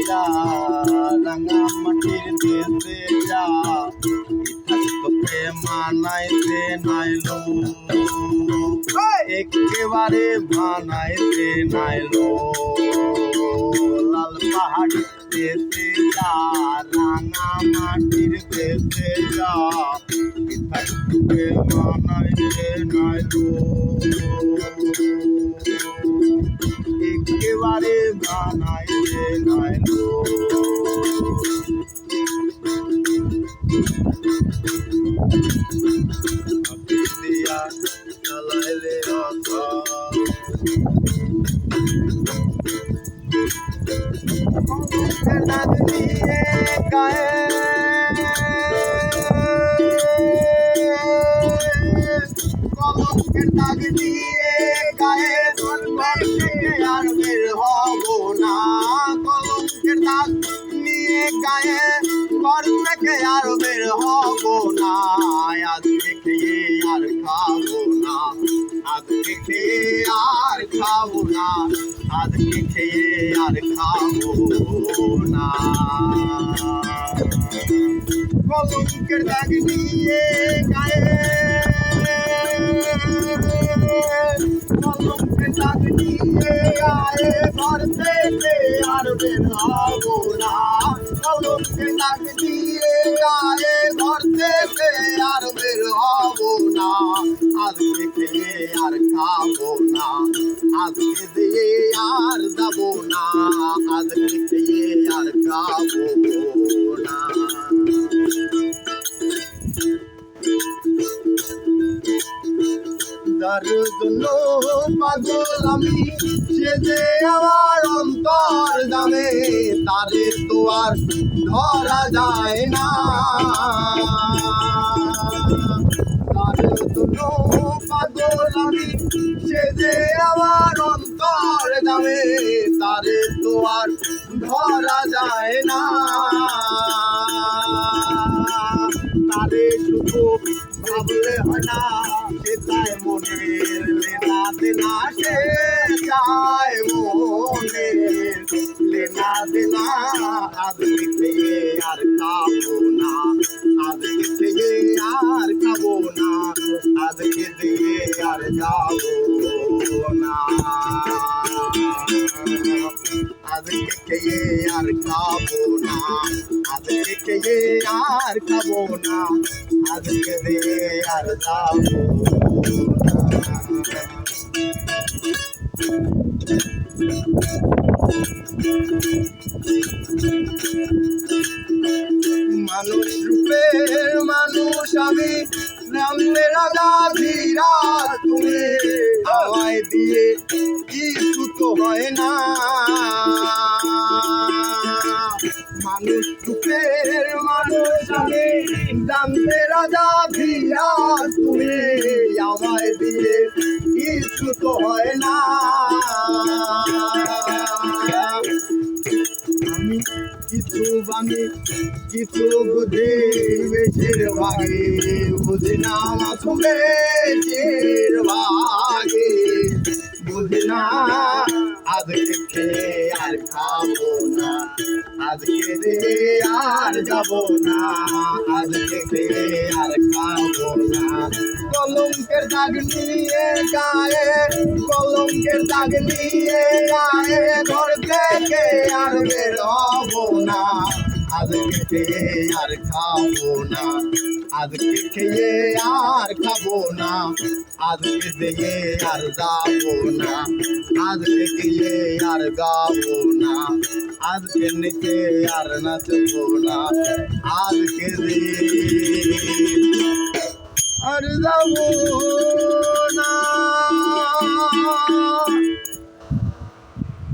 যা রাঙা মাটির দেশে যা তোকে মানাইতে নাইলো একেবারে মানাইতে নাইলো লাল পাহাড়ি দেশে যা রাঙা মাটির দেশে যা তোকে মানাইতে নাইলো একেবারে মানাইতে নাইলো দিয়া চালাইলে ডাক দিয়ে গায়ে কলমকে ডাক দিয়ে গায়ে আর বের হব না কলমকে ডাক নিয়ে গায়ে ঘর থেকে আর বের হব না আজকে খেয়ে আর খাবো না আজকে খেয়ে আর খাবো না আজকে খেয়ে আর খাবো না কলঙ্কের দাগ নিয়ে গায়ে কলঙ্কের দাগ নিয়ে গায়ে ঘর থেকে আর বের হবো না কলঙ্কের দাগ দিয়ে গায়ে ঘর থেকে আর বের হবো না আজকে খেয়ে আর খাবো না আজকে দিয়ে আর যাবো না আজকে খেয়ে আর খাবো না যার জন্য পাগল আমি সে যে আমার অন্তর জানে তারে তো আর ধরা যায় না যার জন্য পাগল আমি সে যে আমার অন্তর জানে তারে তো আর ধরা যায় না তারে শুধু ভাবলে হয় না সে চায় মনের লেনা দেনা সে চায় মনের লেনা দেনা আজকে থেকে আর খাবো না আজকে থেকে আর খাবো না আজকে দিয়ে আর যাবো না আজকে খেয়ে আর খাবো না আজকে খেয়ে আর খাবো না আজকে দিয়ে আর যাবো মানুষ রূপের মানুষ আমি রামে রাজা ধীরা তুমি হাওয়ায় দিয়ে কিছু তো হয় না মানুষ রূপের মানুষ আমি রামে রাজা ধীরা তুমি হাওয়ায় দিয়ে কিছু তো হয় না আমি কিছু বুঝি বেশিরভাগে বুঝি না বেশিরভাগে বুঝি না আজকে খেয়ে আর খাবো না আজকে দিয়ে আর যাবো না আজকে খেয়ে আর খাবো না কলঙ্কের দাগ নিয়ে গায়ে কলঙ্কের দাগ নিয়ে গায়ে ঘর থেকে আর বের হবো না আজকে খেয়ে আর খাবো না আজকে খেয়ে আর খাবো না আজকে দিয়ে আর যাবো না আজকে খেয়ে আর গাবো না আজকে নিচে আর নাচবো না আজকে দিয়ে আর যাবো